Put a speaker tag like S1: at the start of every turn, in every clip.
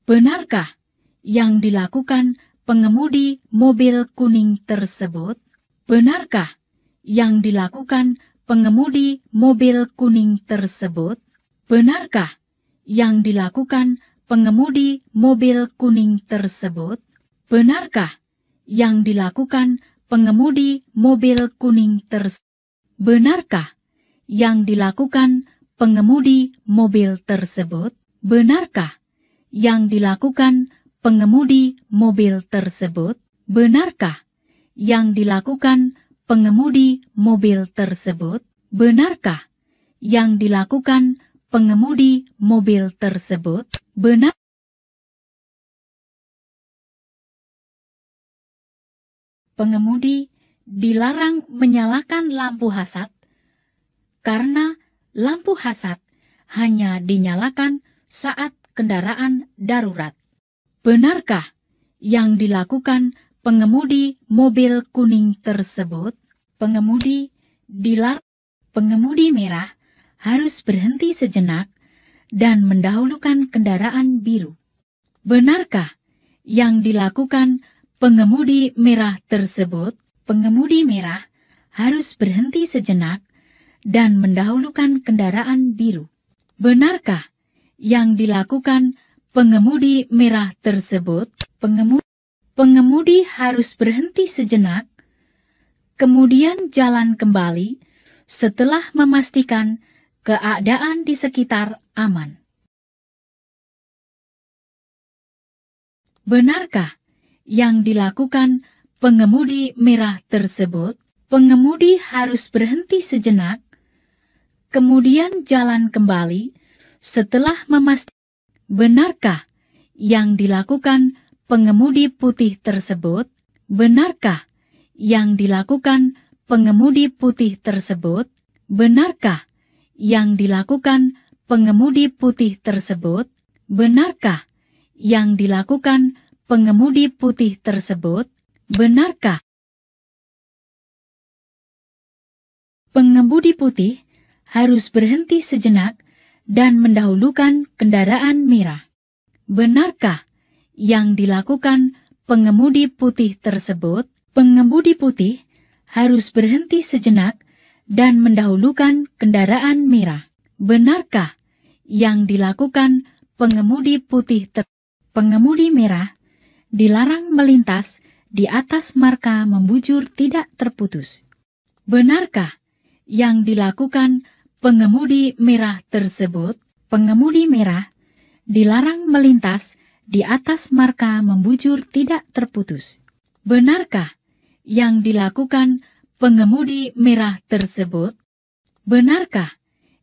S1: Benarkah yang dilakukan pengemudi mobil kuning tersebut? Benarkah yang dilakukan pengemudi mobil kuning tersebut? Benarkah yang dilakukan pengemudi mobil kuning tersebut? Benarkah yang dilakukan pengemudi mobil kuning tersebut? Benarkah yang dilakukan pengemudi mobil tersebut? Benarkah yang dilakukan pengemudi mobil tersebut? Benarkah yang dilakukan pengemudi mobil tersebut? Benarkah yang dilakukan pengemudi mobil tersebut? Benar. Pengemudi dilarang menyalakan lampu hasad karena lampu hasad hanya dinyalakan saat kendaraan darurat. Benarkah yang dilakukan pengemudi mobil kuning tersebut? Pengemudi dilarang. Pengemudi merah harus berhenti sejenak dan mendahulukan kendaraan biru. Benarkah yang dilakukan pengemudi merah tersebut? Pengemudi merah harus berhenti sejenak dan mendahulukan kendaraan biru. Benarkah yang dilakukan pengemudi merah tersebut? Pengemudi harus berhenti sejenak, kemudian jalan kembali setelah memastikan keadaan di sekitar aman. Benarkah yang dilakukan pengemudi merah tersebut? Pengemudi harus berhenti sejenak, kemudian jalan kembali setelah memastikan. Benarkah yang dilakukan pengemudi putih tersebut? Benarkah yang dilakukan pengemudi putih tersebut? Benarkah yang dilakukan pengemudi putih tersebut? Benarkah yang dilakukan pengemudi putih tersebut? Benarkah pengemudi putih harus berhenti sejenak dan mendahulukan kendaraan merah? Benarkah yang dilakukan pengemudi putih tersebut? Pengemudi putih harus berhenti sejenak dan mendahulukan kendaraan merah. Benarkah yang dilakukan pengemudi putih pengemudi merah dilarang melintas di atas marka membujur tidak terputus? Benarkah yang dilakukan pengemudi merah tersebut? Pengemudi merah dilarang melintas di atas marka membujur tidak terputus. Benarkah yang dilakukan pengemudi merah tersebut? Benarkah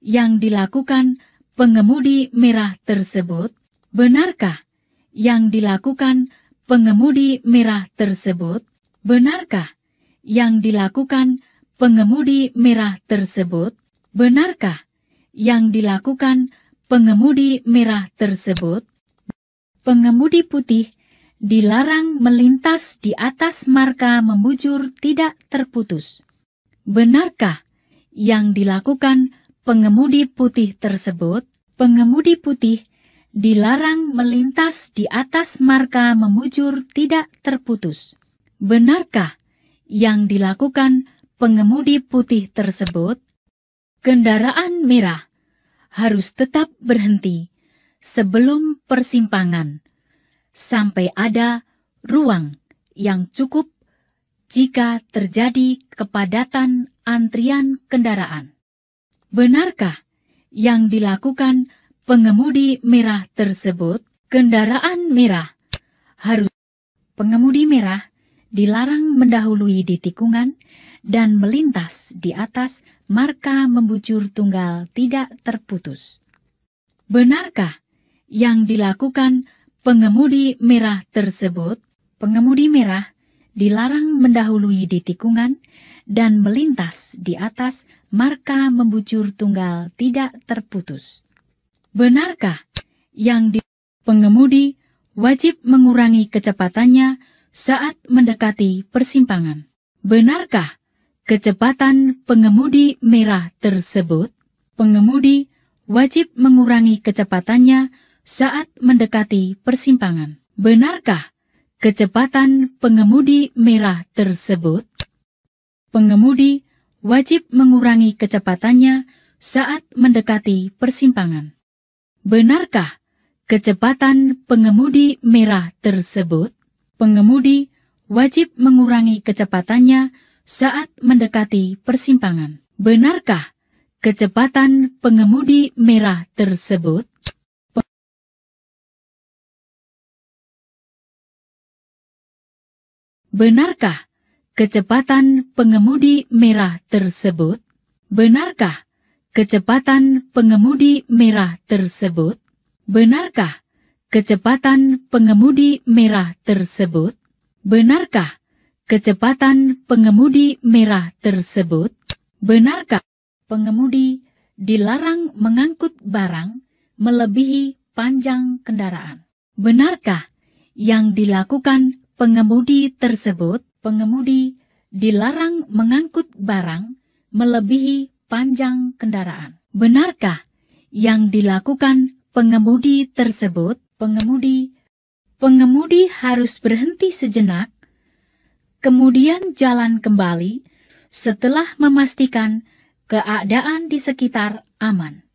S1: yang dilakukan pengemudi merah tersebut? Benarkah yang dilakukan pengemudi merah tersebut? Benarkah yang dilakukan pengemudi merah tersebut? Benarkah yang dilakukan pengemudi merah tersebut? Pengemudi putih dilarang melintas di atas marka membujur tidak terputus. Benarkah yang dilakukan pengemudi putih tersebut? Pengemudi putih dilarang melintas di atas marka membujur tidak terputus. Benarkah yang dilakukan pengemudi putih tersebut? Kendaraan merah harus tetap berhenti sebelum persimpangan sampai ada ruang yang cukup jika terjadi kepadatan antrian kendaraan. Benarkah yang dilakukan pengemudi merah tersebut? Kendaraan merah harus. Pengemudi merah dilarang mendahului di tikungan dan melintas di atas marka membujur tunggal tidak terputus. Benarkah yang dilakukan pengemudi merah tersebut? Pengemudi merah dilarang mendahului di tikungan dan melintas di atas marka membujur tunggal tidak terputus. Benarkah yang pengemudi wajib mengurangi kecepatannya saat mendekati persimpangan? Benarkah kecepatan pengemudi merah tersebut? Pengemudi wajib mengurangi kecepatannya saat mendekati persimpangan? Benarkah kecepatan pengemudi merah tersebut? Pengemudi wajib mengurangi kecepatannya saat mendekati persimpangan. Benarkah kecepatan pengemudi merah tersebut? Pengemudi wajib mengurangi kecepatannya saat mendekati persimpangan. Benarkah kecepatan pengemudi merah tersebut? Benarkah kecepatan pengemudi merah tersebut? Benarkah kecepatan pengemudi merah tersebut? Benarkah kecepatan pengemudi merah tersebut? Benarkah kecepatan pengemudi merah tersebut? Benarkah pengemudi dilarang mengangkut barang melebihi panjang kendaraan? Benarkah yang dilakukan pengemudi tersebut? Pengemudi dilarang mengangkut barang melebihi panjang kendaraan. Benarkah yang dilakukan pengemudi tersebut? Pengemudi harus berhenti sejenak, kemudian jalan kembali setelah memastikan keadaan di sekitar aman.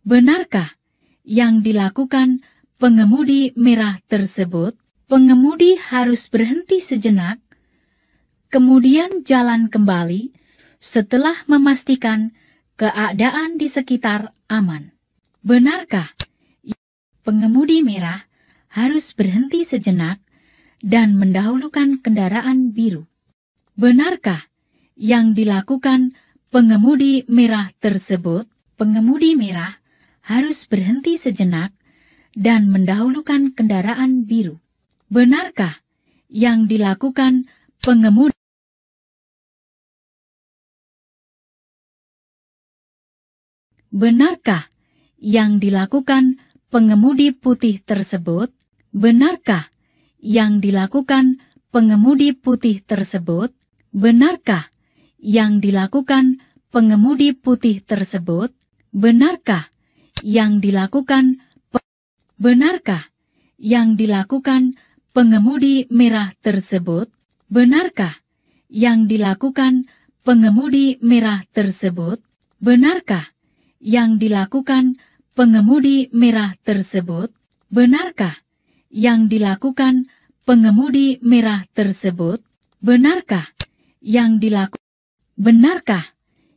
S1: Benarkah yang dilakukan pengemudi merah tersebut? Pengemudi harus berhenti sejenak, kemudian jalan kembali setelah memastikan keadaan di sekitar aman. Benarkah pengemudi merah harus berhenti sejenak dan mendahulukan kendaraan biru? Benarkah yang dilakukan pengemudi merah tersebut? Pengemudi merah harus berhenti sejenak dan mendahulukan kendaraan biru. Benarkah yang dilakukan pengemudi? Benarkah yang dilakukan pengemudi putih tersebut? Benarkah yang dilakukan pengemudi putih tersebut? Benarkah yang dilakukan pengemudi putih tersebut? Benarkah yang dilakukan pengemudi merah tersebut? Benarkah yang dilakukan pengemudi merah tersebut? Benarkah yang dilakukan pengemudi merah tersebut? Benarkah yang dilakukan pengemudi merah tersebut? Benarkah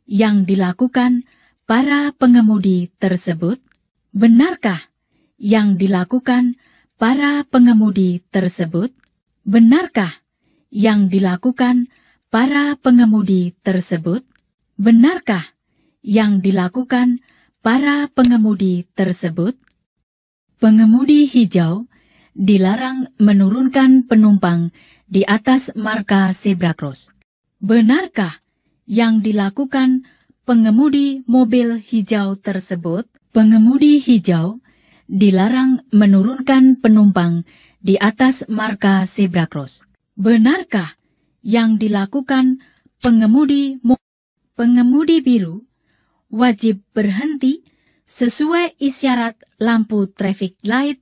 S1: yang dilakukan para pengemudi tersebut? Benarkah yang dilakukan para pengemudi tersebut? Benarkah yang dilakukan para pengemudi tersebut? Benarkah yang dilakukan para pengemudi tersebut? Pengemudi hijau dilarang menurunkan penumpang di atas marka zebra cross. Benarkah yang dilakukan pengemudi mobil hijau tersebut? Pengemudi hijau dilarang menurunkan penumpang di atas marka zebra cross. Benarkah yang dilakukan pengemudi biru wajib berhenti sesuai isyarat lampu traffic light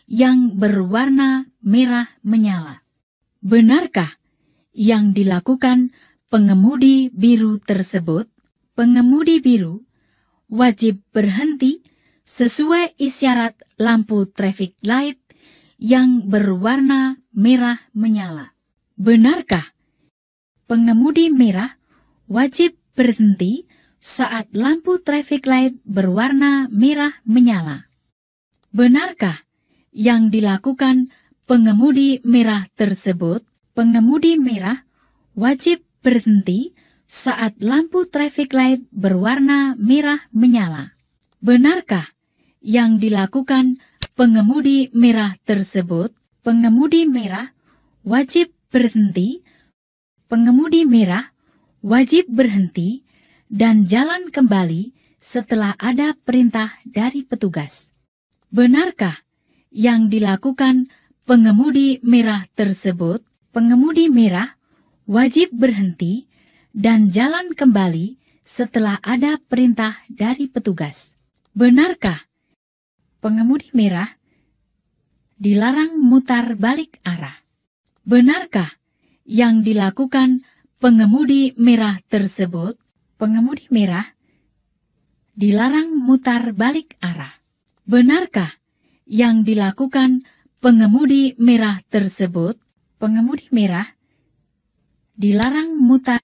S1: yang berwarna merah menyala? Benarkah yang dilakukan pengemudi biru tersebut? Pengemudi biru wajib berhenti sesuai isyarat lampu traffic light yang berwarna merah menyala. Benarkah pengemudi merah wajib berhenti saat lampu traffic light berwarna merah menyala? Benarkah yang dilakukan pengemudi merah tersebut? Pengemudi merah wajib berhenti saat lampu traffic light berwarna merah menyala. Benarkah yang dilakukan pengemudi merah tersebut? Pengemudi merah wajib berhenti. Pengemudi merah wajib berhenti dan jalan kembali setelah ada perintah dari petugas. Benarkah yang dilakukan pengemudi merah tersebut? Pengemudi merah wajib berhenti dan jalan kembali setelah ada perintah dari petugas. Benarkah Pengemudi merah dilarang mutar balik arah. Benarkah yang dilakukan pengemudi merah tersebut? Pengemudi merah dilarang mutar balik arah. Benarkah yang dilakukan pengemudi merah tersebut? Pengemudi merah dilarang mutar.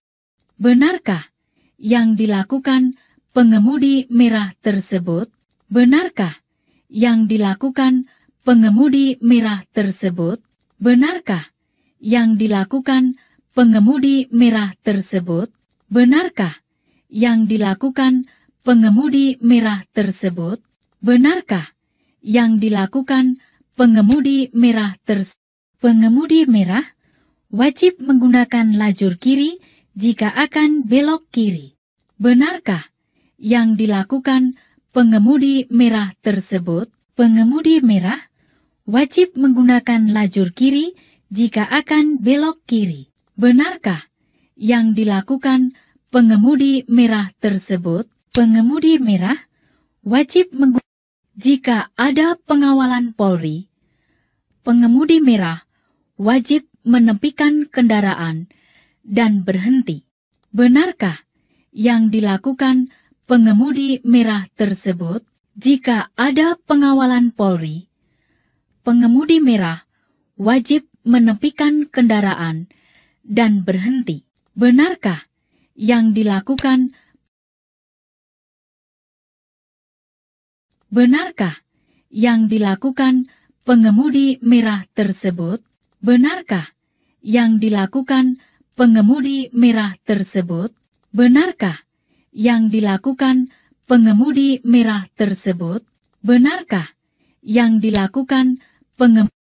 S1: Benarkah yang dilakukan pengemudi merah tersebut? Benarkah yang dilakukan pengemudi merah tersebut? Benarkah yang dilakukan pengemudi merah tersebut? Benarkah yang dilakukan pengemudi merah tersebut? Benarkah yang dilakukan pengemudi merah tersebut? Pengemudi merah wajib menggunakan lajur kiri jika akan belok kiri. Benarkah yang dilakukan pengemudi merah tersebut? Pengemudi merah wajib menggunakan lajur kiri jika akan belok kiri. Benarkah yang dilakukan pengemudi merah tersebut? Pengemudi merah wajib menggunakan. Jika ada pengawalan Polri, pengemudi merah wajib menepikan kendaraan dan berhenti. Benarkah yang dilakukan pengemudi merah tersebut? Jika ada pengawalan Polri, pengemudi merah wajib menepikan kendaraan dan berhenti. Benarkah yang dilakukan? Benarkah yang dilakukan pengemudi merah tersebut? Benarkah yang dilakukan pengemudi merah tersebut? Benarkah yang dilakukan pengemudi merah tersebut? Benarkah yang dilakukan pengemudi